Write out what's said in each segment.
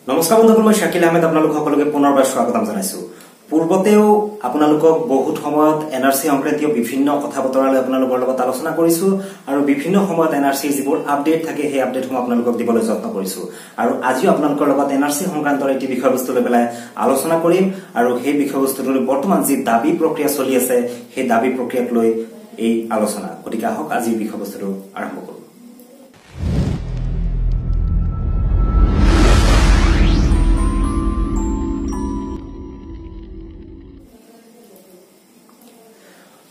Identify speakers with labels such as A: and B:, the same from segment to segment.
A: নমস্কাৰ বন্ধুসকল, মই শাকিল আহমেদ আপোনালোক সকলোকে পুনৰবাৰ স্বাগতম জনাইছো। পূৰ্বতেও আপোনালোকক বহুত সময়ত এনআৰসি সংক্ৰান্তীয় বিভিন্ন কথা বতৰালৈ আপোনালোকৰ লগত আলোচনা কৰিছো আৰু বিভিন্ন সময়ত এনআৰসিৰ যিবোৰ আপডেট থাকে সেই আপডেটসমূহ আপোনালোকক দিবলৈ যত্ন কৰিছো। আৰু আজিও আপোনালোকৰ লগত এনআৰসি সংক্ৰান্তৰ এটি বিষয়বস্তু লৈ পেলাই আলোচনা কৰিম আৰু সেই বিষয়বস্তুটোলৈ বৰ্তমান যি দাবী প্ৰক্ৰিয়া চলি আছে সেই দাবী প্ৰক্ৰিয়াক লৈ এই আলোচনা। গতিকে আহক আজিৰ বিষয়বস্তুটো আৰম্ভ কৰোঁ।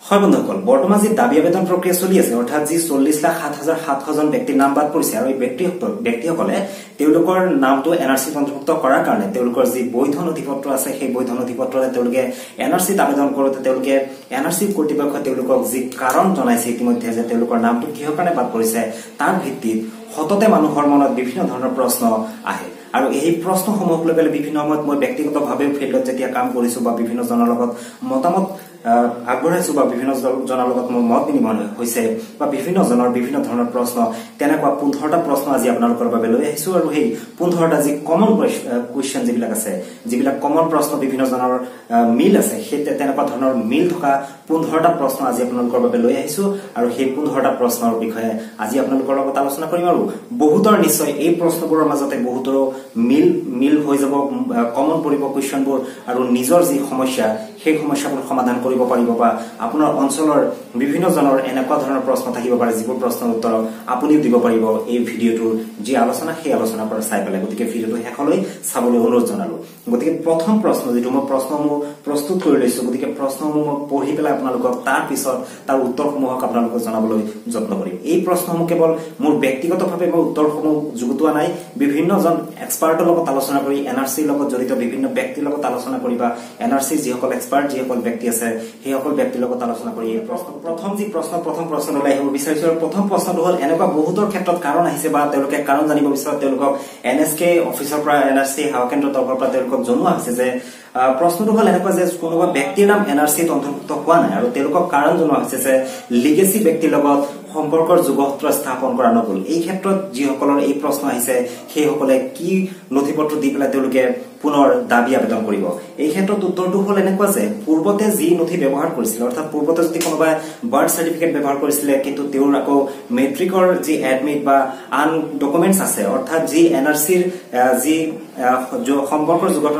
A: হয় বন্ধুসকল, বৰ্তমান যি দাবী আবেদন প্ৰক্ৰিয়া চলি আছে, অৰ্থাৎ যি 40,07,700 জন ব্যক্তিৰ নাম বাদ পৰিছে আৰু এই ব্যক্তিসকলে তেওঁলোকৰ নামটো এনআৰসিত অন্তৰ্ভুক্ত কৰাৰ কাৰণে তেওঁলোকৰ যি বৈধ নথিপত্ৰ আছে সেই বৈধ নথিপত্ৰৰে তেওঁলোকে এনআৰসিত আবেদন কৰোঁতে তেওঁলোকে এনআৰসি কৰ্তৃপক্ষই তেওঁলোকক যি কাৰণ জনাইছে ইতিমধ্যে যে তেওঁলোকৰ নামটো কিহৰ কাৰণে বাদ পৰিছে তাৰ ভিত্তিত সততে মানুহৰ মনত বিভিন্ন ধৰণৰ প্ৰশ্ন আহে। আৰু এই প্ৰশ্নসমূহক লৈ পেলাই বিভিন্ন সময়ত মই ব্যক্তিগতভাৱে ফিল্ডত যেতিয়া কাম কৰিছো বা বিভিন্ন জনৰ লগত মতামত আগবঢ়াইছো বা বিভিন্ন জনৰ লগত মোৰ মত বিনিময় হৈছে বা বিভিন্ন জনৰ বিভিন্ন ধৰণৰ প্ৰশ্ন, তেনেকুৱা 15টা প্ৰশ্ন আজি আপোনালোকৰ বাবে লৈ আহিছো। আৰু সেই 15টা যি কমন কুৱেশ্যন যিবিলাক আছে, যিবিলাক কমন প্ৰশ্ন বিভিন্ন জনৰ মিল আছে, সেই তেনেকুৱা ধৰণৰ মিল থকা 15টা প্ৰশ্ন আজি আপোনালোকৰ বাবে লৈ আহিছো। আৰু সেই 15টা প্ৰশ্নৰ বিষয়ে আজি আপোনালোকৰ লগত আলোচনা কৰিম। আৰু বহুতৰ নিশ্চয় এই প্ৰশ্নবোৰৰ মাজতে বহুতৰো মিল হৈ যাব, কমন পৰিব কুৱেশ্যনবোৰ, আৰু নিজৰ যি সমস্যা সেই সমস্যাবোৰ সমাধান কৰিব পাৰিব বা আপোনাৰ অঞ্চলৰ বিভিন্ন জনৰ এনেকুৱা ধৰণৰ প্ৰশ্ন থাকিব পাৰে যিবোৰ প্ৰশ্নৰ উত্তৰ আপুনিও দিব পাৰিব এই ভিডিঅ'টোৰ যি আলোচনা সেই আলোচনাৰ পৰা চাই পেলাই। গতিকে ভিডিঅ'টো শেষলৈ চাবলৈ অনুৰোধ জনালো। গতিকে প্ৰথম প্ৰশ্ন যিটো মই প্ৰশ্নসমূহ প্ৰস্তুত কৰি লৈছো, গতিকে প্ৰশ্নসমূহ মই পঢ়ি পেলাই আপোনালোকক তাৰ পিছত তাৰ উত্তৰসমূহক আপোনালোকক জনাবলৈ যত্ন কৰিম। এই প্ৰশ্নসমূহ কেৱল মোৰ ব্যক্তিগতভাৱে মই উত্তৰসমূহ যুগুতোৱা নাই, বিভিন্নজন এক্সপাৰ্টৰ লগত আলোচনা কৰি, এনআৰচিৰ লগত জড়িত বিভিন্ন ব্যক্তিৰ লগত আলোচনা কৰি বা এনআৰচিৰ যিসকল এক্সপাৰ্ট যিসকল ব্যক্তি আছে সেইসকল ব্যক্তিৰ লগত আলোচনা কৰি এই প্ৰথম প্ৰশ্ন ওলাই আহিব বিচাৰিছো। আৰু প্ৰথম প্ৰশ্নটো হ'ল, এনেকুৱা বহুতৰ ক্ষেত্ৰত কাৰণ আহিছে বা তেওঁলোকে কাৰণ জানিব বিচাৰে, তেওঁলোকক এনএছকে অফিচৰ পৰা এনআৰচি সেৱা কেন্দ্ৰৰ তৰফৰ পৰা তেওঁলোকক জনোৱা হৈছে যে প্ৰশ্নটো হ'ল এনেকুৱা যে কোনোবা ব্যক্তিৰ নাম এনআৰচিত অন্তৰ্ভুক্ত হোৱা নাই আৰু তেওঁলোকক কাৰণ জনোৱা হৈছে যে লিগেচি ব্যক্তিৰ লগত সম্পৰ্কৰ যোগসূত্ৰ স্থাপন কৰা নগ'ল। এই ক্ষেত্ৰত যিসকলৰ এই প্ৰশ্ন আহিছে সেইসকলে কি নথিপত্ৰ দি পেলাই তেওঁলোকে পুনৰ দাবী আবেদন কৰিব। এই ক্ষেত্ৰত উত্তৰটো হ'ল এনেকুৱা যে পূৰ্বতে যি নথি ব্যৱহাৰ কৰিছিল, অৰ্থাৎ পূৰ্বতে যদি কোনোবাই বাৰ্থ চাৰ্টিফিকেট ব্যৱহাৰ কৰিছিলে কিন্তু তেওঁৰ আকৌ মেট্ৰিকৰ যি এডমিট বা আন ডকুমেণ্টছ আছে, অৰ্থাৎ যি এনআৰচিৰ যি সম্পৰ্কৰ যুগৰ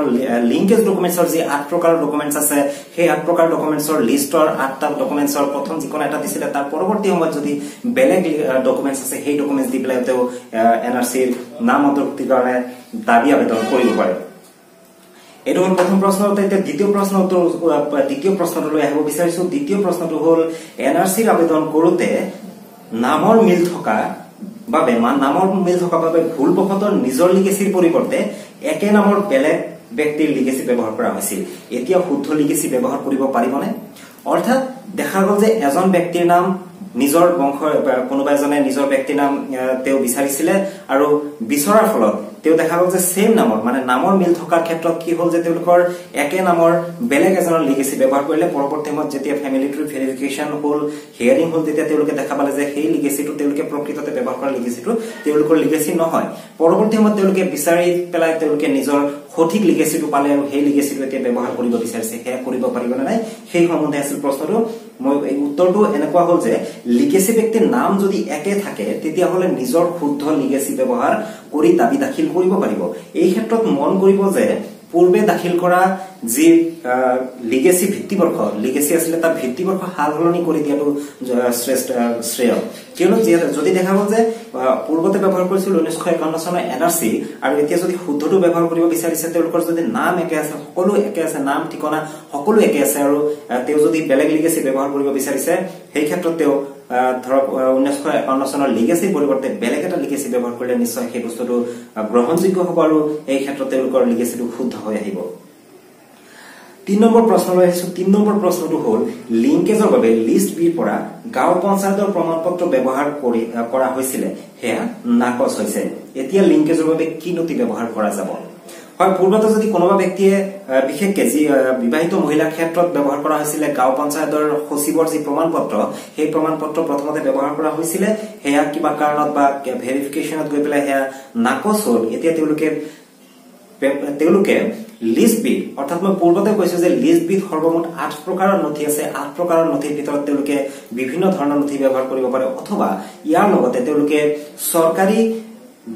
A: লিংকেজ ডকুমেণ্টছৰ যি 8 প্ৰকাৰৰ ডকুমেণ্টছ আছে, সেই 8 প্ৰকাৰৰ ডকুমেণ্টছৰ লিষ্টৰ 8টা ডকুমেণ্টছৰ প্ৰথম যিকোনো এটা দিছিলে তাৰ পৰৱৰ্তী সময়ত যদি বেলেগ ডকুমেণ্টছ আছে সেই ডকুমেণ্টছ দি পেলাই তেওঁ এনআৰচিৰ নাম অন্তৰ্ভুক্তিৰ কাৰণে দাবী আবেদন কৰিব পাৰে। এইটো হ'ল প্ৰথম প্ৰশ্ন। এতিয়া দ্বিতীয় প্ৰশ্নটোলৈ আহিব বিচাৰিছো। দ্বিতীয় প্ৰশ্নটো হ'ল, এনআৰচিৰ আবেদন কৰোঁতে নামৰ মিল থকা বাবে ভুলবশতঃ নিজৰ লিগেচিৰ পৰিৱৰ্তে একে নামৰ বেলেগ ব্যক্তিৰ লিগেচি ব্যৱহাৰ কৰা হৈছিল। এতিয়া শুদ্ধ লিগেচি ব্যৱহাৰ কৰিব পাৰিবনে? অৰ্থাৎ দেখা গ'ল যে এজন ব্যক্তিৰ নাম নিজৰ বংশৰ কোনোবা এজনে নিজৰ ব্যক্তিৰ নাম তেওঁ বিচাৰিছিলে আৰু বিচৰাৰ ফলত তেওঁ দেখা গ'ল যে সেম নামৰ মানে নামৰ মিল থকাৰ ক্ষেত্ৰত কি হ'ল যে তেওঁলোকৰ একে নামৰ বেলেগ এজনৰ লিগেচি ব্যৱহাৰ কৰিলে। পৰৱৰ্তী সময়ত যেতিয়া ফেমিলি ট্ৰি ভেৰিফিকেশ্যন হ'ল, হিয়াৰিং হ'ল, তেতিয়া তেওঁলোকে দেখা পালে যে সেই লিগেচিটো তেওঁলোকে প্ৰকৃততে ব্যৱহাৰ কৰা লিগেচিটো তেওঁলোকৰ লিগেচি নহয়। পৰৱৰ্তী সময়ত তেওঁলোকে বিচাৰি পেলাই তেওঁলোকে নিজৰ সঠিক লিগেচিটো পালে আৰু সেই লিগেচিটো এতিয়া ব্যৱহাৰ কৰিব বিচাৰিছে। সেয়া কৰিব পাৰিবনে নাই সেই সম্বন্ধে আছিল প্ৰশ্নটো। মই এই উত্তৰটো এনেকুৱা হ'ল যে লিগেচি ব্যক্তিৰ নাম যদি একে থাকে তেতিয়াহ'লে নিজৰ শুদ্ধ লিগেচি ব্যৱহাৰ কৰি দাবী দাখিল কৰিব পাৰিব। এই ক্ষেত্ৰত মন কৰিব যে পূৰ্বে দাখিল কৰা যি লিগেচি ভিত্তিবৰ্ষ লিগেচি আছিলে তাৰ ভিত্তিবৰ্ষ সাল সলনি কৰি দিয়াটো শ্ৰেয়। কিয়নো যদি দেখা গ'ল যে পূৰ্বতে ব্যৱহাৰ কৰিছিল 1951 চনৰ এনআৰচি আৰু এতিয়া যদি শুদ্ধটো ব্যৱহাৰ কৰিব বিচাৰিছে, তেওঁলোকৰ যদি নাম একে আছে, সকলো একে আছে, নাম ঠিকনা সকলো একে আছে, আৰু তেওঁ যদি বেলেগ লিগেচি ব্যৱহাৰ কৰিব বিচাৰিছে সেই ক্ষেত্ৰত তেওঁ ধৰক 1951 চনৰ লিগেচিৰ পৰিৱৰ্তে বেলেগ এটা লিগেচি ব্যৱহাৰ কৰিলে নিশ্চয় সেই বস্তুটো গ্ৰহণযোগ্য হ'ব আৰু এই ক্ষেত্ৰত তেওঁলোকৰ লিগেচিটো শুদ্ধ হৈ আহিব। 3 নম্বৰ প্ৰশ্নলৈ আহিছো। 3 নম্বৰ প্ৰশ্নটো হ'ল, লিংকেজৰ বাবে লিষ্ট বিৰ পৰা গাঁও পঞ্চায়তৰ প্ৰমাণপত্ৰ ব্যৱহাৰ কৰা হৈছিলে, সেয়া নাকচ হৈছে। এতিয়া লিংকেজৰ বাবে কি নথি ব্যৱহাৰ কৰা যাব? হয়, পূৰ্বতে যদি কোনোবা ব্যক্তিয়ে বিশেষকৈ যি বিবাহিত মহিলাৰ ক্ষেত্ৰত ব্যৱহাৰ কৰা হৈছিলে গাঁও পঞ্চায়তৰ সচিবৰ যি প্ৰমাণপত্ৰ, সেই প্ৰমাণপত্ৰ প্ৰথমতে ব্যৱহাৰ কৰা হৈছিলে, সেয়া কিবা কাৰণত বা ভেৰিফিকেশ্যনত গৈ পেলাই সেয়া নাকচ হ'ল। এতিয়া তেওঁলোকে তেওঁলোকে লিষ্ট বি অৰ্থাৎ মই পূৰ্বতে কৈছো যে লিষ্ট বি সৰ্বমুঠ 8 প্ৰকাৰৰ নথি আছে 8 প্ৰকাৰৰ নথিৰ ভিতৰত তেওঁলোকে বিভিন্ন ধৰণৰ নথি ব্যৱহাৰ কৰিব পাৰে অথবা ইয়াৰ লগতে তেওঁলোকে চৰকাৰী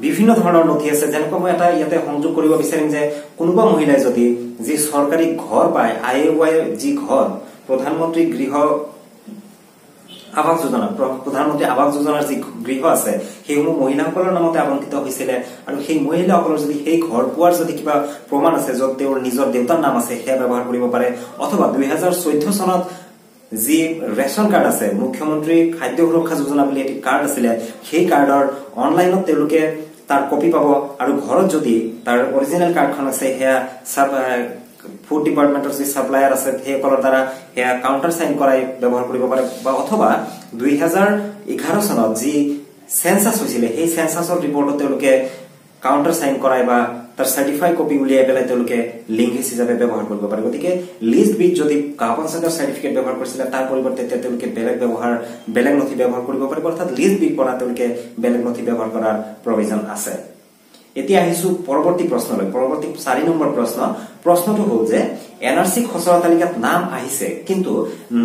A: বিভিন্ন ধৰণৰ নথি আছে যেনেকৈ মই এটা ইয়াতে সংযোগ কৰিব বিচাৰিম যে কোনোবা মহিলাই যদি যি চৰকাৰী ঘৰ পায় আইওৱাই যি ঘৰ প্ৰধানমন্ত্ৰী গৃহ আবাস যোজনা প্ৰধানমন্ত্ৰী আবাস যোজনাৰ যি গৃহ আছে সেইসমূহ মহিলাসকলৰ নামতে আবণ্টিত হৈছিল আৰু সেই মহিলাসকলৰ যদি সেই ঘৰ পোৱাৰ যদি কিবা প্ৰমাণ আছে য'ত তেওঁৰ নিজৰ দেউতাৰ নাম আছে সেয়া ব্যৱহাৰ কৰিব পাৰে অথবা 2014 চনত যি ৰেশন কাৰ্ড আছে মুখ্যমন্ত্ৰী খাদ্য সুৰক্ষা যোজনা বুলি এটি কাৰ্ড আছিল সেই কাৰ্ডৰ অনলাইনত তেওঁলোকে তাৰ কপি পাব আৰু ঘৰত যদি তাৰ অৰিজিনাল কাৰ্ডখন আছে হেয়া সব ফুড ডিপাৰ্টমেন্টৰ যি সাপ্লায়াৰ আছে সেইসকলৰ দ্বাৰা হেয়া কাউন্টাৰ সাইন কৰাই ব্যৱহাৰ কৰিব পাৰে বা অথবা 2011 চনত যি সেন্সাস হৈছিল সেই সেন্সাসৰ ৰিপৰ্টত তেওঁলোকে কাউন্টাৰ সাইন কৰাই বা তাৰ সাৰ্টিফাইড কপি উলিয়াই পেলাই তেওঁলোকে লিংক হিচাপে ব্যৱহাৰ কৰিব পাৰে গতিকে লিষ্ট বি যদি কাৰ্বন সেন্টাৰ সাৰ্টিফিকেট ব্যৱহাৰ কৰিছিল তাৰ পৰিৱৰ্তে তেওঁলোকে বেলেগ নথি ব্যৱহাৰ কৰিব পাৰে অৰ্থাৎ লিষ্ট বি পৰা তেওঁলোকে বেলেগ নথি ব্যৱহাৰ কৰাৰ প্ৰয়োজন আছে এতিয়া আহিছো পৰৱৰ্তী প্ৰশ্নলৈ পৰৱৰ্তী 4 নম্বৰ প্ৰশ্নটো হ'ল যে এনআৰসি খসৰা তালিকাত নাম আহিছে কিন্তু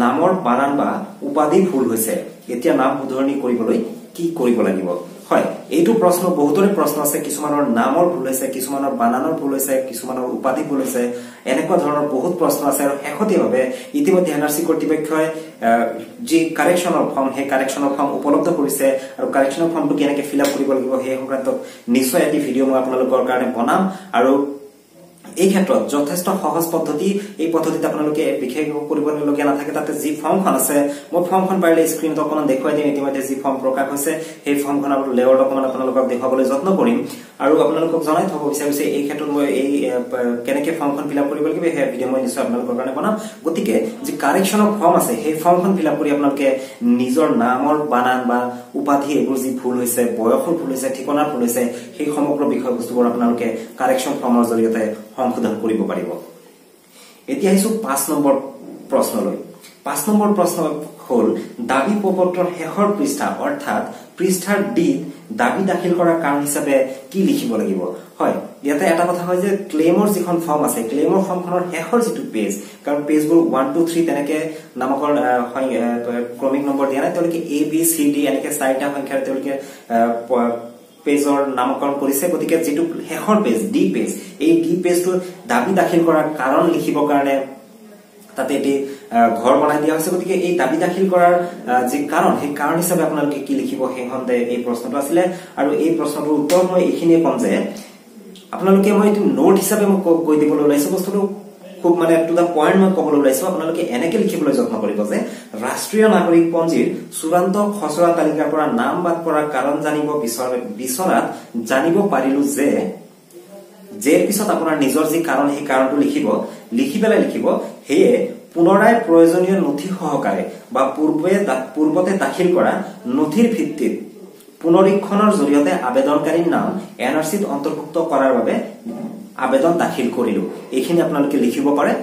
A: নামৰ বানান বা উপাধি ভুল হৈছে এতিয়া নাম শুধৰণি কৰিবলৈ কি কৰিব লাগিব হয় এইটো প্ৰশ্ন বহুতৰে প্ৰশ্ন আছে কিছুমানৰ নামৰ ভুল হৈছে কিছুমানৰ বানানৰ ভুল হৈছে কিছুমানৰ উপাধি ভুল হৈছে এনেকুৱা ধৰণৰ বহুত প্ৰশ্ন আছে আৰু শেহতীয়াভাৱে ইতিমধ্যে এনআৰসি কৰ্তৃপক্ষই যি কাৰেকচনৰ ফৰ্ম হে কাৰেকচনৰ ফৰ্ম উপলব্ধ কৰিছে আৰু কাৰেকচনৰ ফৰ্মটো কেনেকৈ ফিল আপ কৰিব লাগিব সেই সংক্ৰান্তত নিশ্চয় এটি ভিডিও মই আপোনালোকৰ কাৰণে বনাম আৰু এই ক্ষেত্ৰত যথেষ্ট সহজ পদ্ধতি এই পদ্ধতিতে আপোনালোকে বিশেষ কৰিবলগীয়া নাথাকে তাতে যি ফৰ্মখন আছে মই ফৰ্মখন পাৰিলে স্ক্ৰীনত অকমান দেখুৱাই দিম ইতিমধ্যে যি ফৰ্ম প্ৰকাশ হৈছে সেই ফৰ্মখন আৰু লেয়াৰ অকমান আপোনালোকক দেখাবলৈ যত্ন কৰিম আৰু আপোনালোকক জনাই থব বিচাৰিছে এই ক্ষেত্ৰত মই এই কেনেকৈ ফৰ্মখন ফিল আপ কৰিব লাগিব সেই ভিডিও মই নিশ্চয় আপোনালোকৰ কাৰণে বনাম গতিকে যি কাৰেকচনৰ ফৰ্ম আছে সেই ফৰ্মখন ফিল আপ কৰি আপোনালোকে নিজৰ নামৰ বানান বা উপাধি এইবোৰ যি ভুল হৈছে বয়সৰ ভুল হৈছে ঠিকনাৰ ভুল হৈছে সেই সমগ্ৰ বিষয়বস্তুবোৰ আপোনালোকে কাৰেকচন ফৰ্মৰ জৰিয়তে সংশোধন কৰিব পাৰিব এতিয়া আহিছো 5 নম্বৰ প্ৰশ্নলৈ 5 নম্বৰ প্ৰশ্ন হ'ল দাবী পত্ৰৰ শেষৰ পৃষ্ঠা অৰ্থাৎ পৃষ্ঠাৰ ডি দাবী দাখিল কৰাৰ কাৰণ হিচাপে কি লিখিব লাগিব হয় ইয়াতে এটা কথা হয় যে ক্লেমৰ যিখন ফৰ্ম আছে ক্লেমৰ ফৰ্মখনৰ শেষৰ যিটো পেজ কাৰণ পেজবোৰ 1 2 3 তেনেকে নামকৰণ ক্ৰমিক নম্বৰ দিয়া নাই তেওঁলোকে এ বি সি ডি এনেকে চাৰিটা সংখ্যাৰ তেওঁলোকে পেজৰ নামকৰণ কৰিছে গতিকে যেটো শেষৰ পেজ ডি পেজ এই ডি পেজটো দাবী দাখিল কৰাৰ কাৰণ লিখিবৰ কাৰণে তাতে এটি ঘৰ বনাই দিয়া হৈছে গতিকে এই দাবী দাখিল কৰাৰ যি কাৰণ সেই কাৰণ হিচাপে আপোনালোকে কি লিখিব সেই হন্তে এই প্ৰশ্নটো আছিল আৰু এই প্ৰশ্নটোৰ উত্তৰ মই এইখিনিয়ে কম যে আপোনালোকে মই এটো নোট হিচাপে মই কৈ দিবলৈ ওলাইছো বস্তুটো খুব মানে টু দা পয়েন্ট মই ক'বলৈ ওলাইছো আপোনালোকে এনেকে লিখিবলৈ যত্ন কৰিব যে ৰাষ্ট্ৰীয় নাগৰিক পঞ্জীৰ চূড়ান্ত খসৰা তালিকাৰ পৰা নাম বাদ কৰাৰ কাৰণ জানিব বিচৰাত জানিব পাৰিলো যে পিছত আপোনাৰ নিজৰ যি কাৰণ সেই কাৰণটো লিখিব হেয়ে পুনৰাই প্ৰয়োজনীয় নথি সহকাৰে বা পূৰ্বতে দাখিল কৰা নথিৰ ভিত্তিত পুনৰীক্ষণৰ জৰিয়তে আবেদনকাৰীৰ নাম এনআৰসিত অন্তৰ্ভুক্ত কৰাৰ বাবে আবেদন দাখিল কৰিলো এইখিনি আপোনালোকে লিখিব পাৰে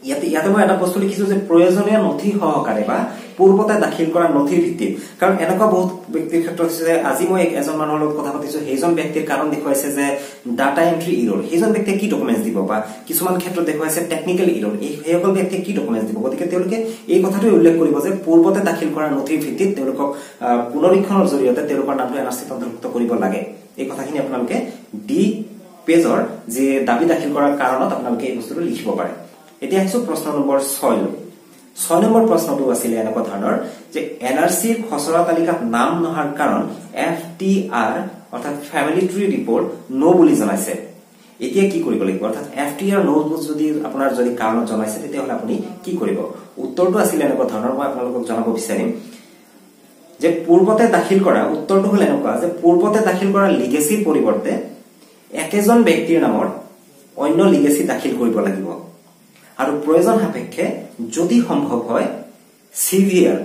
A: ইয়াতে মই এটা বস্তু লিখিছো যে প্ৰয়োজনীয় নথি সহকাৰে বা পূৰ্বতে দাখিল কৰা নথিৰ ভিত্তিত কাৰণ এনেকুৱা বহুত ব্যক্তিৰ ক্ষেত্ৰত আছে আজি মই এজন মানুহৰ লগত কথা পাতিছো সেইজন ব্যক্তিৰ কাৰণ দেখুৱাইছে যে ডাটা এন্ট্ৰি ইৰৰ সেইজন ব্যক্তিয়ে কি ডকুমেন্টছ দিব বা কিছুমান ক্ষেত্ৰত দেখুৱাইছে টেকনিক্যাল ইৰৰ এইসকল ব্যক্তিয়ে কি ডকুমেন্টছ দিব গতিকে তেওঁলোকে এই কথাটো উল্লেখ কৰিব যে পূৰ্বতে দাখিল কৰা নথিৰ ভিত্তিত তেওঁলোকক পুনৰীক্ষণৰ জৰিয়তে তেওঁলোকৰ নামটো এনআৰসিত অন্তৰ্ভুক্ত কৰিব লাগে এই কথাখিনি আপোনালোকে ডি পেজৰ যে দাবী দাখিল কৰাৰ কাৰণত আপোনালোকে এই বস্তুটো লিখিব পাৰে এতিয়া আহিছো প্ৰশ্ন নম্বৰ 6 নম্বৰ প্ৰশ্নটো আছিল এনেকুৱা ধৰণৰ যে এনআৰসিৰ খসৰা তালিকাত নাম নহাৰ কাৰণ এফটিআৰ অৰ্থাৎ ফ্যামিলি ট্ৰি ৰিপৰ্ট নো বুলি জনাইছে এতিয়া কি কৰিব লাগিব অৰ্থাৎ এফটিআৰ নো যদি আপোনাৰ যদি কাৰণ জনাইছে তেতিয়াহলে আপুনি কি কৰিব উত্তৰটো আছিল এনেকুৱা ধৰণৰ মই আপোনালোকক জনাব বিচাৰিম যে পূৰ্বতে দাখিল কৰা উত্তৰটো হ'ল এনেকুৱা যে পূৰ্বতে দাখিল কৰা লিগেসিৰ পৰিৱৰ্তে একেজন ব্যক্তিৰ নামত অন্য লিগেসি দাখিল কৰিব লাগিব আৰু প্ৰয়োজন সাপেক্ষে যদি সম্ভৱ হয় সিভিয়াৰ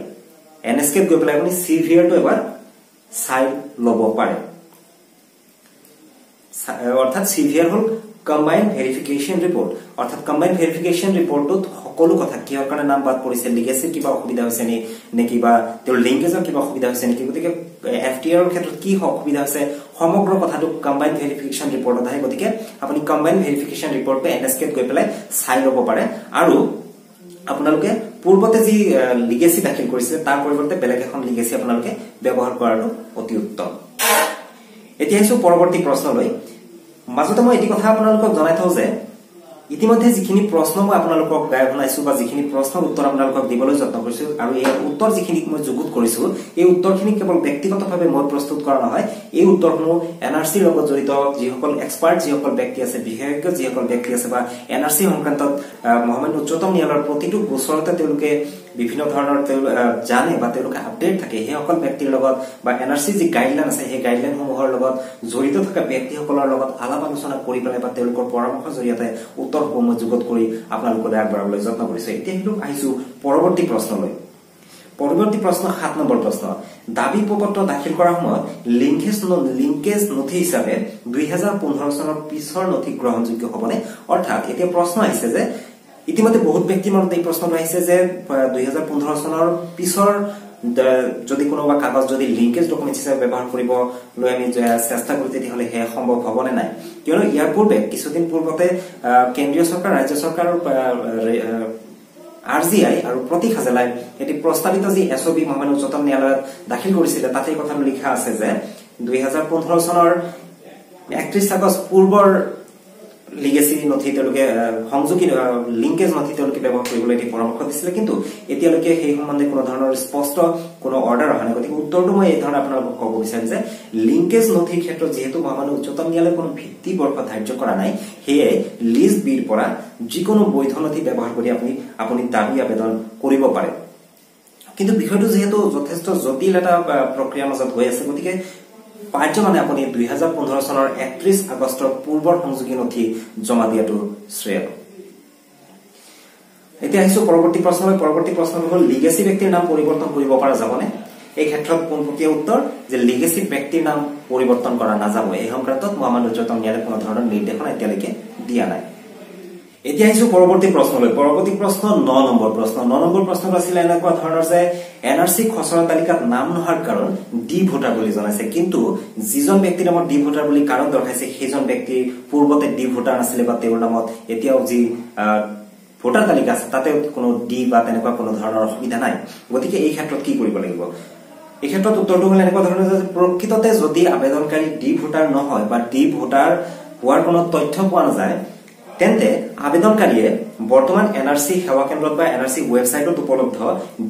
A: এনএসকে গৈ পেলাই আপুনি সিভিয়াৰটো এবাৰ চাই লব পাৰে অৰ্থাৎ সিভিয়াৰ হল কম্বাইন্ড ভেৰিফিকেশন ৰিপোৰ্ট অৰ্থাৎ কম্বাইন্ড ভেৰিফিকেশন ৰিপোৰ্টত সকলো কথা কিহৰ কাৰণে নাম বাদ পৰিছে লিগেসিৰ কিবা অসুবিধা হৈছে নে কিবা তেওঁৰ লিংকেজৰ কিবা অসুবিধা হৈছে নেকি গতিকে এফটিআৰৰ ক্ষেত্ৰত কি অসুবিধা আছে সমগ্ৰ কথাটো কম্বাইন ভেৰিফিকেশন ৰিপৰ্টত আহে গতিকে আপুনি কম্বাইন ভেৰিফিকেশন ৰিপৰ্টটো এনএসকেত গৈ পেলাই চাই ল'ব পাৰে আৰু আপোনালোকে পূৰ্বতে যি লিগেসি দাখিল কৰিছে তাৰ পৰিৱৰ্তে বেলেগ এখন লিগেসি আপোনালোকে ব্যৱহাৰ কৰাটো অতি উত্তম এতিয়া আহিছো পৰৱৰ্তী প্ৰশ্নলৈ মাজতে মই এটি কথা আপোনালোকক জনাই থওঁ যে ইতিমধ্যে যিখিনি প্ৰশ্ন মই আপোনালোকক গাই শুনাইছো বা যিখিনি প্ৰশ্নৰ উত্তৰ আপোনালোকক দিবলৈ যত্ন কৰিছো আৰু এই উত্তৰ যিখিনি মই যুগুত কৰিছো এই উত্তৰখিনি কেৱল ব্যক্তিগতভাৱে মই প্ৰস্তুত কৰা নহয় এই উত্তৰসমূহ এনআৰসি লগত জড়িত যিসকল এক্সপাৰ্ট যিসকল ব্যক্তি আছে বিশেষজ্ঞ যিসকল ব্যক্তি আছে বা এনআৰসি সংক্ৰান্তত মহামান্য উচ্চতম ন্যায়ালয়ৰ প্ৰতিটো গোচৰতে তেওঁলোকে বিভিন্ন ধৰণৰ জানে বা তেওঁলোকে আপডেট থাকে সেইসকল ব্যক্তিৰ লগত বা এনআৰসি যি গাইডলাইন আছে সেই গাইডলাইনসমূহৰ লগত জড়িত থকা ব্যক্তিসকলৰ লগত আলাপ আলোচনা কৰি পেলাই বা তেওঁলোকৰ পৰামৰ্শৰ জৰিয়তে উত্তৰসমূহ মই যুগুত কৰি আপোনালোকলৈ আগবঢ়াবলৈ যত্ন কৰিছো এতিয়া কিন্তু আহিছো পৰৱৰ্তী প্ৰশ্নলৈ পৰৱৰ্তী প্ৰশ্ন 7 নম্বৰ প্ৰশ্ন দাবী পত্ৰ দাখিল কৰাৰ সময়ত লিংকেজ নথি হিচাপে 2015 চনৰ পিছৰ নথি গ্ৰহণযোগ্য হ'বনে অৰ্থাৎ এতিয়া প্ৰশ্ন আহিছে যে ইতিমধ্যে বহুত ব্যক্তিৰ মনত এই প্ৰশ্নটো আহিছে যে 2015 চনৰ পিছৰ যদি কোনোবা কাগজ যদি লিংকেজ ডকুমেন্ট হিচাপে ব্যৱহাৰ কৰিব লৈ আমি চেষ্টা কৰো তেতিয়াহলে হে সম্ভৱ হ'বনে নাই কিয়নো ইয়াৰ পূৰ্বে কিছুদিন পূৰ্বতে কেন্দ্ৰীয় চৰকাৰ ৰাজ্য চৰকাৰৰ আৰজিআই আৰু প্ৰতীক হাজেলাই এটি প্ৰস্তাৱিত যি এছঅবি মহামান্য উচ্চতম ন্যায়ালয়ত দাখিল কৰিছিল তাতে এই কথাটো লিখা আছে যে 2015 চনৰ 31 আগষ্ট পূৰ্বৰ লিগেসি নথি তেওঁলোকে সংযোগী লিংকেজ নথি তেওঁলোকে ব্যৱহাৰ কৰিবলৈ এটি পৰামৰ্শ দিছিল কিন্তু এতিয়ালৈকে সেই সম্বন্ধে কোনো ধৰণৰ স্পষ্ট কোনো অৰ্ডাৰ অহা নাই গতিকে উত্তৰটো মই এই ধৰণে আপোনালোকক ক'ব বিচাৰিম যে লিংকেজ নথিৰ ক্ষেত্ৰত যেহেতু মহামান্য উচ্চতম ন্যায়ালয়ে কোনো ভিত্তিবৰ্ষ ধাৰ্য কৰা নাই সেয়ে লিজ বিৰ পৰা যিকোনো বৈধ নথি ব্যৱহাৰ কৰি আপুনি দাবী আবেদন কৰিব পাৰে কিন্তু বিষয়টো যেহেতু যথেষ্ট জটিল এটা প্ৰক্ৰিয়াৰ মাজত হৈ আছে গতিকে পাৰ্য মানে আপুনি 2015 চনৰ 31 আগষ্টৰ পূৰ্বৰ সংযোগী নথি জমা দিয়াটো শ্ৰেয় এতিয়া আহিছো পৰৱৰ্তী প্ৰশ্নলৈ হ'ল লিগেসি ব্যক্তিৰ নাম পৰিৱৰ্তন কৰিব পৰা যাবনে এই ক্ষেত্ৰত পোনপটীয়া উত্তৰ যে লিগেসি ব্যক্তিৰ নাম পৰিৱৰ্তন কৰা নাযাব এই সংক্ৰান্তত মহামান্য উচ্চতম ন্যায়ালয়ে কোনো ধৰণৰ নিৰ্দেশনা এতিয়ালৈকে দিয়া নাই এতিয়া আহিছো পৰৱৰ্তী প্ৰশ্নলৈ পৰৱৰ্তী প্ৰশ্ন 9 নম্বৰ প্ৰশ্নটো আছিল এনেকুৱা ধৰণৰ যে এনআৰসি খচৰা তালিকাত নাম নহাৰ কাৰণ ডি ভোটাৰ বুলি জনাইছে কিন্তু যিজন ব্যক্তিৰ নামত ডি ভোটাৰ বুলি কাৰণ দৰ্শাইছে সেইজন ব্যক্তি পূৰ্বতে ডি ভোটাৰ আছিল বা তেওঁৰ নামত এতিয়াও যি ভোটাৰ তালিকা আছে তাতে কোনো ডি বা তেনেকুৱা কোনো ধৰণৰ অসুবিধা নাই গতিকে এই ক্ষেত্ৰত কি কৰিব লাগিব এই ক্ষেত্ৰত উত্তৰটো হ'ল এনেকুৱা ধৰণৰ যে প্ৰকৃততে যদি আবেদনকাৰী ডি ভোটাৰ নহয় বা ডি ভোটাৰ হোৱাৰ কোনো তথ্য পোৱা নাযায় তেন্তে আবেদনকাৰীয়ে বৰ্তমান এনআৰসি সেৱা কেন্দ্ৰত বা এনআৰসি ওয়েবসাইটত উপলব্ধ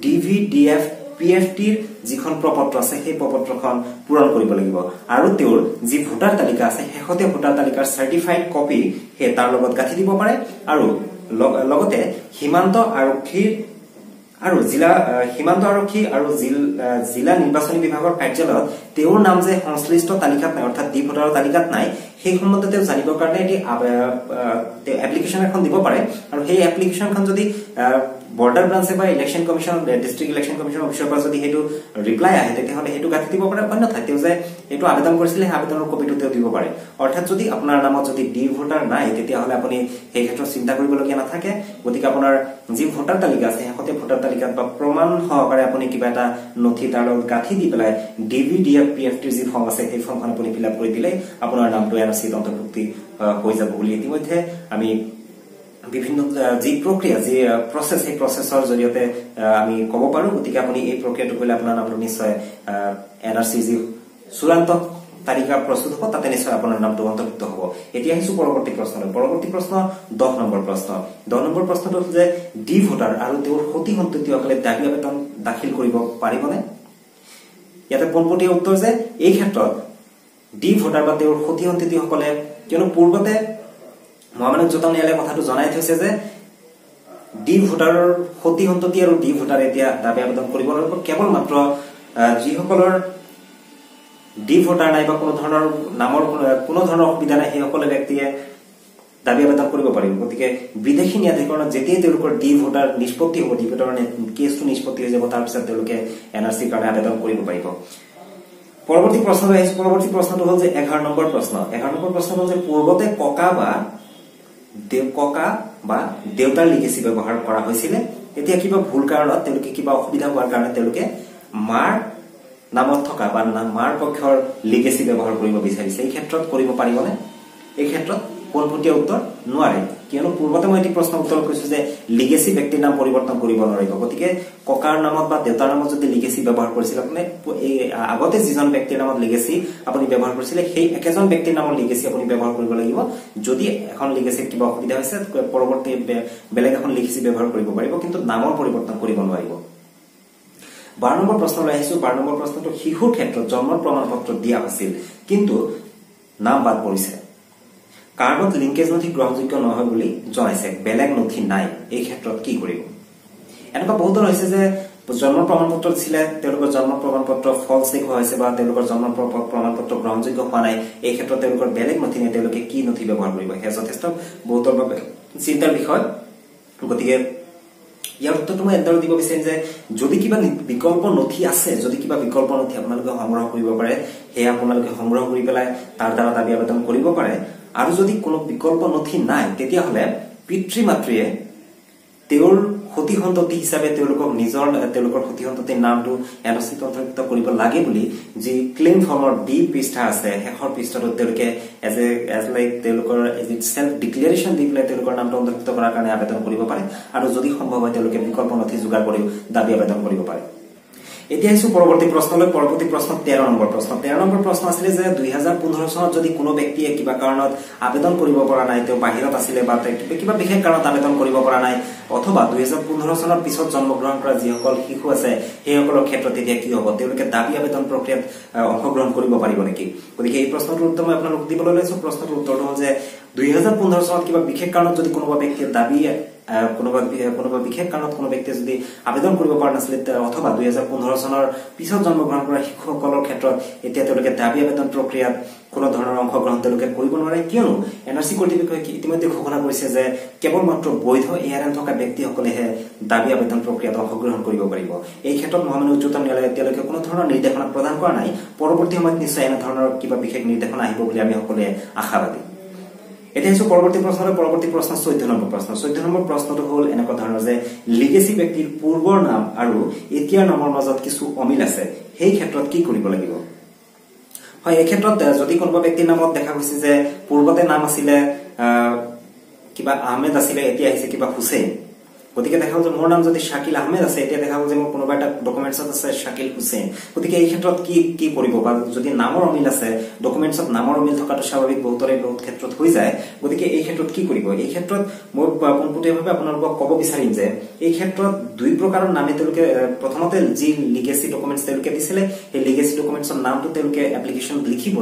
A: ডিভিডিএফ পিএফটিৰ যিখন প্ৰপত্ৰ আছে সেই প্ৰপত্ৰখন পূৰণ কৰিব লাগিব আৰু তেওঁৰ যি ভোটাৰ তালিকা আছে শেহতীয়া ভোটাৰ তালিকাৰ চাৰ্টিফাইড কপি হে তাৰ লগত গাঁঠি দিব পাৰে আৰু লগতে সীমান্ত আৰক্ষী আৰু জিলা নিৰ্বাচনী বিভাগৰ কাৰ্যালয়ত তেওঁৰ নাম যে সংশ্লিষ্ট তালিকাত নাই অৰ্থাৎ ডি ভোটাৰৰ তালিকাত নাই সেই সম্বন্ধে তেওঁ জানিবৰ কাৰণে এটি এপ্লিকেশন এখন দিব পাৰে আৰু সেই এপ্লিকেশনখন যদি বৰ্ডাৰ ব্ৰাঞ্চে বা election commission district election commission অফিচৰ পৰা যদি হেতু ৰিপ্লাই আহে তেতিয়াহলে হেতু গাঁঠি দিব পাৰে অন্যথায় তেওঁ যে এটো আবেদন কৰিছিল সেই আবেদনৰ কপিটো তেওঁ দিব পাৰে অৰ্থাৎ যদি আপোনাৰ নামত যদি ডি ভোটাৰ নাই তেতিয়াহলে আপুনি সেই ক্ষেত্ৰত চিন্তা কৰিবলগীয়া নাথাকে গতিকে আপোনাৰ যি ভোটাৰ তালিকা আছে শেহতীয়া ভোটাৰ তালিকাত বা প্ৰমাণ সহকাৰে আপুনি কিবা এটা নথি তাৰ লগত গাঁঠি দি পেলাই ডিভিডিএফ পিএফটিৰ যি ফৰ্ম আছে সেই ফৰ্মখন আপুনি ফিল আপ কৰি দিলে আপোনাৰ নামটো এনআৰসিত অন্তৰ্ভুক্তি হৈ যাব বুলি ইতিমধ্যে আমি বিভিন্ন যি প্ৰক্ৰিয়া যি প্ৰসেস এই প্ৰসেসৰ জৰিয়তে আমি ক'ব পাৰো গতিকে আপুনি এই প্ৰক্ৰিয়াটো কৰিলে আপোনাৰ নামটো নিশ্চয় এনআৰসি যি চূড়ান্ত তালিকা প্ৰস্তুত হ'ব তাতে নিশ্চয় আপোনাৰ নামটো অন্তৰ্ভুক্ত হ'ব এতিয়া আহিছো পৰৱৰ্তী প্ৰশ্ন 10 নম্বৰ প্ৰশ্নটো হ'ল যে ডি ভোটাৰ আৰু তেওঁৰ সতি সন্ততিসকলে দাবী আবেদন দাখিল কৰিব পাৰিবনে ইয়াতে পোনপটীয়া উত্তৰ যে এই ক্ষেত্ৰত ডি ভোটাৰ বা তেওঁৰ সতি সন্ততিসকলে কিয়নো পূৰ্বতে মহামান্য উচ্চতম ন্যায়ালয়ে কথাটো জনাই থৈছে যে ডি ভোটাৰৰ সতি সন্ততি আৰু ডি ভোটাৰ এতিয়া দাবী আবেদন কৰিব লাগিব কেৱল মাত্ৰ যিসকলৰ ডি ভোটাৰ নাই বা কোনো ধৰণৰ নামৰ কোনো ধৰণৰ অসুবিধা নাই সেই সকলো ব্যক্তিয়ে দাবী আবেদন কৰিব পাৰিব গতিকে বিদেশী ন্যায়াধিকৰণত যেতিয়াই তেওঁলোকৰ ডি ভোটাৰ নিষ্পত্তি হ'ব ডি ভোটাৰৰ কেছটো নিষ্পত্তি হৈ যাব তাৰ পিছত তেওঁলোকে এনআৰসিৰ কাৰণে আবেদন কৰিব পাৰিব পৰৱৰ্তী প্ৰশ্নটো হ'ল যে 11 নম্বৰ প্ৰশ্ন হ'ল যে পূৰ্বতে ককা বা দেউতাৰ লিগেসি ব্যৱহাৰ কৰা হৈছিল এতিয়া কিবা ভুল কাৰণত তেওঁলোকে কিবা অসুবিধা হোৱাৰ কাৰণে তেওঁলোকে মাৰ নামত থকা বা মাৰ পক্ষৰ লিগেসি ব্যৱহাৰ কৰিব বিচাৰিছে এই ক্ষেত্ৰত কৰিব পাৰিবনে এই ক্ষেত্ৰত পোনপটীয়া উত্তৰ নোৱাৰে কিয়নো পূৰ্বতে মই এটি প্ৰশ্ন উত্তৰ কৈছো যে লিগেসি ব্যক্তিৰ নাম পৰিৱৰ্তন কৰিব নোৱাৰিব গতিকে ককাৰ নামত বা দেউতাৰ নামত যদি লিগেসি ব্যৱহাৰ কৰিছিল আপুনি এই আগতে যিজন ব্যক্তিৰ নামত লিগেসি আপুনি ব্যৱহাৰ কৰিছিল সেই একেজন ব্যক্তিৰ নামত লিগেসি আপুনি ব্যৱহাৰ কৰিব লাগিব যদি এখন লিগেসিৰ কিবা অসুবিধা হৈছে পৰৱৰ্তী বেলেগ এখন লিগেসি ব্যৱহাৰ কৰিব পাৰিব কিন্তু নামৰ পৰিৱৰ্তন কৰিব নোৱাৰিব 12 নম্বৰ প্ৰশ্নলৈ আহিছো 12 নম্বৰ প্ৰশ্নটো শিশুৰ ক্ষেত্ৰত জন্মৰ প্ৰমাণপত্ৰ দিয়া আছিল কিন্তু নাম বাদ পৰিছে কাৰ্ডত লিংকেজ নথি গ্ৰহণযোগ্য নহয় বুলি জনাইছে বেলেগ নথি নাই এই ক্ষেত্ৰত কি কৰিব এনেকুৱা বহুত হৈছে যে জন্ম প্ৰমাণপত্ৰ দিছিলে তেওঁলোকৰ জন্ম প্ৰমাণপত্ৰ ফলছ দেখুওৱা হৈছে বা তেওঁলোকৰ জন্ম প্ৰমাণপত্ৰ গ্ৰহণযোগ্য হোৱা নাই এই ক্ষেত্ৰত তেওঁলোকৰ বেলেগ নথি নাই তেওঁলোকে কি নথি ব্যৱহাৰ কৰিব হে যথেষ্ট বহুতৰ বাবে চিন্তাৰ বিষয় গতিকে ইয়াৰ উত্তৰটো মই এন্টাৰ দিব বিচাৰিম যে যদি কিবা বিকল্প নথি আছে যদি কিবা বিকল্প নথি আপোনালোকে সংগ্ৰহ কৰিব পাৰে হে আপোনালোকে সংগ্ৰহ কৰি পেলাই তাৰ দ্বাৰা দাবী আবেদন কৰিব পাৰে আৰু যদি কোনো বিকল্প নথি নাই তেতিয়া হলে পিতৃ মাতৃয়ে তেওঁৰ সতি সন্ততি হিচাপে তেওঁলোকক নিজৰ তেওঁলোকৰ সতি সন্ততিৰ নামটো এনঅচিত অন্তৰ্ভুক্ত কৰিব লাগে বুলি যি ক্লেইম ফৰ্মৰ ডি পৃষ্ঠা আছে শেষৰ পৃষ্ঠাটো তেওঁলোকে এজ লাইক তেওঁলোকৰ সেল্ফ ডিক্লেৰেশ্যন দি পেলাই তেওঁলোকৰ নামটো অন্তৰ্ভুক্ত কৰাৰ কাৰণে আবেদন কৰিব পাৰে আৰু যদি সম্ভৱ হয় তেওঁলোকে বিকল্প নথি যোগাৰ কৰি দাবী আবেদন কৰিব পাৰে এতিয়া আহিছো পৰৱৰ্তী প্ৰশ্নলৈ পৰৱৰ্তী প্ৰশ্ন 13 নম্বৰ প্ৰশ্ন আছিল যে 2015 চনত যদি কোনো ব্যক্তিয়ে কিবা কাৰণত আবেদন কৰিব পৰা নাই তেওঁ বাহিৰত আছিল বা কিবা বিশেষ কাৰণত আবেদন কৰিব পৰা নাই অথবা 2015 চনৰ পিছত জন্মগ্ৰহণ কৰা যিসকল শিশু আছে সেইসকলৰ ক্ষেত্ৰত এতিয়া কি হ'ব তেওঁলোকে দাবী আবেদন প্ৰক্ৰিয়াত অংশগ্ৰহণ কৰিব পাৰিব নেকি গতিকে এই প্ৰশ্নটোৰ উত্তৰ মই আপোনালোকক দিবলৈ লৈছো প্ৰশ্নটোৰ উত্তৰটো হ'ল যে 2015 চনত কিবা বিশেষ কাৰণত যদি কোনোবা ব্যক্তিয়ে দাবী কোনোবা বিশেষ কাৰণত কোনো ব্যক্তিয়ে যদি আবেদন কৰিব পৰা নাছিল অথবা 2015 চনৰ পিছত জন্মগ্ৰহণ কৰা শিশুসকলৰ ক্ষেত্ৰত এতিয়া তেওঁলোকে দাবী আবেদন প্ৰক্ৰিয়াত কোনো ধৰণৰ অংশগ্ৰহণ তেওঁলোকে কৰিব নোৱাৰে কিয়নো এনআৰসি কৰ্তৃপক্ষই ইতিমধ্যে ঘোষণা কৰিছে যে কেৱল মাত্ৰ বৈধ এআৰএন থকা ব্যক্তিসকলেহে দাবী আবেদন প্ৰক্ৰিয়াত অংশগ্ৰহণ কৰিব পাৰিব এই ক্ষেত্ৰত মহামান্য উচ্চতম ন্যায়ালয়ে এতিয়ালৈকে কোনো ধৰণৰ নিৰ্দেশনা প্ৰদান কৰা নাই পৰৱৰ্তী সময়ত নিশ্চয় এনে ধৰণৰ কিবা বিশেষ নিৰ্দেশনা আহিব বুলি আমি সকলোৱে আশাবাদী এতিয়া হৈছে পৰৱৰ্তী প্ৰশ্ন 14 নম্বৰ প্ৰশ্নটো হ'ল এনেকুৱা ধৰণৰ যে লিগেসি ব্যক্তিৰ পূৰ্বৰ নাম আৰু এতিয়াৰ নামৰ মাজত কিছু অমিল আছে সেই ক্ষেত্ৰত কি কৰিব লাগিব হয় এই ক্ষেত্ৰত যদি কোনোবা ব্যক্তিৰ নামত দেখা গৈছে যে পূৰ্বতে নাম আছিল কিবা আহমেদ আছিল এতিয়া আহিছে কিবা হুছেইন গতিকে দেখা যে মোৰ নাম যদি শাকিল আহমেদ আছে এতিয়া দেখা যে মোৰ কোনোবা এটা ডকুমেন্টছত আছে শাকিল হুছেইন গতিকে এই ক্ষেত্ৰত কি কৰিব বা যদি নামৰ অমিল আছে ডকুমেন্টছত নামৰ অমিল থকাটো স্বাভাৱিক বহুত ক্ষেত্ৰত হৈ যায় গতিকে এই ক্ষেত্ৰত কি কৰিব এই ক্ষেত্ৰত মই পোনপটীয়াভাৱে আপোনালোকক ক'ব বিচাৰিম যে এই ক্ষেত্ৰত দুই প্ৰকাৰৰ নামে তেওঁলোকে প্ৰথমতে যি লিগেসি ডকুমেন্টছ তেওঁলোকে দিছিলে এই লিগেসি ডকুমেন্টছৰ নামটো তেওঁলোকে এপ্লিকেশন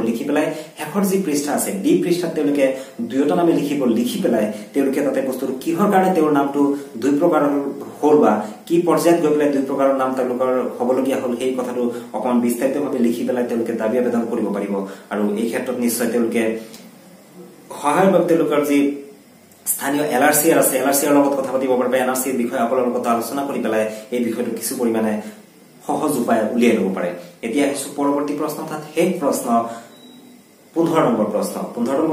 A: লিখি পেলাই শেষৰ যি পৃষ্ঠা আছে ডি পৃষ্ঠাত তেওঁলোকে দুয়োটা নামে লিখি পেলাই তেওঁলোকে তাতে বস্তুটো কিহৰ কাৰণে তেওঁৰ নামটো দুই প্ৰকাৰৰ হ'ল বা কি পৰ্যায়ত গৈ পেলাই দুই প্ৰকাৰৰ নাম তেওঁলোকৰ হ'বলগীয়া হ'ল সেই কথাটো অকমান বিস্তাৰিতভাৱে লিখি পেলাই তেওঁলোকে দাবী আবেদন কৰিব পাৰিব আৰু এই ক্ষেত্ৰত নিশ্চয় তেওঁলোকে সহায়ৰ বাবে তেওঁলোকৰ যি স্থানীয় এলআৰচিআৰ আছে এলআৰচিআৰ লগত কথা পাতিব পাৰিব এনআৰচিৰ বিষয়সকলৰ লগত আলোচনা কৰি পেলাই এই বিষয়টো কিছু পৰিমাণে সহজ উপায় উলিয়াই ল'ব পাৰে এতিয়া আহিছো পৰৱৰ্তী প্ৰশ্ন অৰ্থাৎ শেষ প্ৰশ্ন 15 নম্বৰ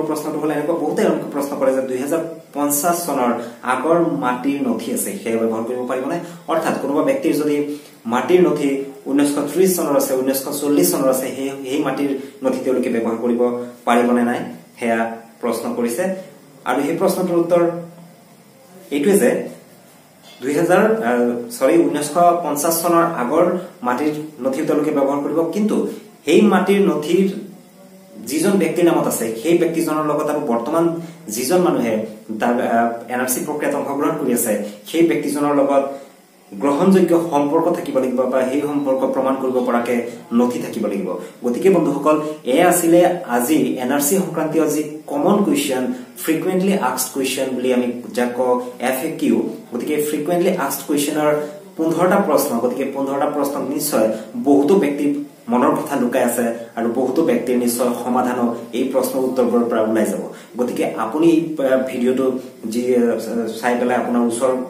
A: প্ৰশ্নটো হল এনেকুৱা বহুতে প্ৰশ্ন কৰে যে 2050 চনৰ আগৰ মাটিৰ নথি আছে সেই ব্যৱহাৰ কৰিব পাৰিবনে অৰ্থাৎ কোনোবা ব্যক্তিৰ যদি মাটিৰ নথি 1930 চনৰ আছে 1940 চনৰ আছে সেই মাটিৰ নথি তেওঁলোকে ব্যৱহাৰ কৰিব পাৰিবনে নাই হেয়া প্ৰশ্ন কৰিছে আৰু এই প্ৰশ্নটোৰ উত্তৰ এইটোৱে যে 1950 চনৰ আগৰ মাটিৰ নথি তেওঁলোকে ব্যৱহাৰ কৰিব কিন্তু সেই মাটিৰ নথিৰ যিজন ব্যক্তিৰ নামত আছে সেই ব্যক্তিজনৰ লগত আৰু বৰ্তমান যিজন মানুহে এনআৰসি প্ৰক্ৰিয়াত অংশগ্ৰহণ কৰি আছে সেই ব্যক্তিজনৰ লগত গ্ৰহণযোগ্য সম্পৰ্ক থাকিব লাগিব বা সেই সম্পৰ্ক প্ৰমাণ কৰিব পৰাকে নথি থাকিব লাগিব গতিকে বন্ধুসকল এ আছিলে আজি এনআৰসি সংক্ৰান্তীয় যি কমন কুৱেশ্যন ফ্ৰিকুৱেন্টলি আস্কড কুৱেশ্যন বুলি আমি যাক এফএকিউ গতিকে ফ্ৰিকুৱেন্টলি আস্কড কুৱেশ্যনৰ 15টা প্ৰশ্ন গতিকে 15টা প্ৰশ্ন নিশ্চয় বহুতো ব্যক্তিৰ মনৰ কথা লুকাই আছে আৰু বহুতো ব্যক্তিৰ নিশ্চয় সমাধানো এই প্ৰশ্ন উত্তৰবোৰৰ পৰা ওলাই যাব গতিকে আপুনি ভিডিওটো যি চাই পেলাই আপোনাৰ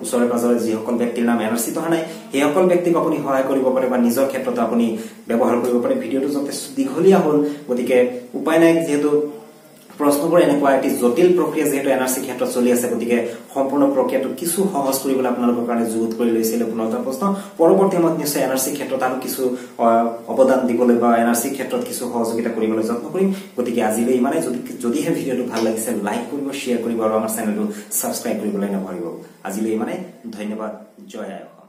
A: ওচৰে পাজৰে যিসকল ব্যক্তিৰ নাম এনআৰসি থকা নাই সেইসকল ব্যক্তিক আপুনি সহায় কৰিব পাৰে বা নিজৰ ক্ষেত্ৰত আপুনি ব্যৱহাৰ কৰিব পাৰে ভিডিওটো যথেষ্ট দীঘলীয়া হ'ল গতিকে উপায় নাই যেহেতু প্ৰশ্নবোৰ এনেকুৱা এটি জটিল প্ৰক্ৰিয়া যেহেতু এনআৰসি ক্ষেত্ৰত চলি আছে গতিকে সম্পূৰ্ণ প্ৰক্ৰিয়াটো কিছু সহজ কৰিবলৈ আপোনালোকৰ কাৰণে যুগুত কৰি লৈছিল 15টা প্ৰশ্ন পৰৱৰ্তী সময়ত নিশ্চয় এনআৰসি ক্ষেত্ৰত আৰু কিছু অৱদান দিবলৈ বা এনআৰসি ক্ষেত্ৰত কিছু সহযোগিতা কৰিবলৈ যত্ন কৰিম গতিকে আজিলৈ ইমানে যদিহে ভিডিঅটো ভাল লাগিছে লাইক কৰিব শেয়াৰ কৰিব আৰু আমাৰ চেনেলটো সাবস্ক্ৰাইব কৰিবলৈ নাপাহৰিব আজিলৈ ইমানে ধন্যবাদ জয় আই অসম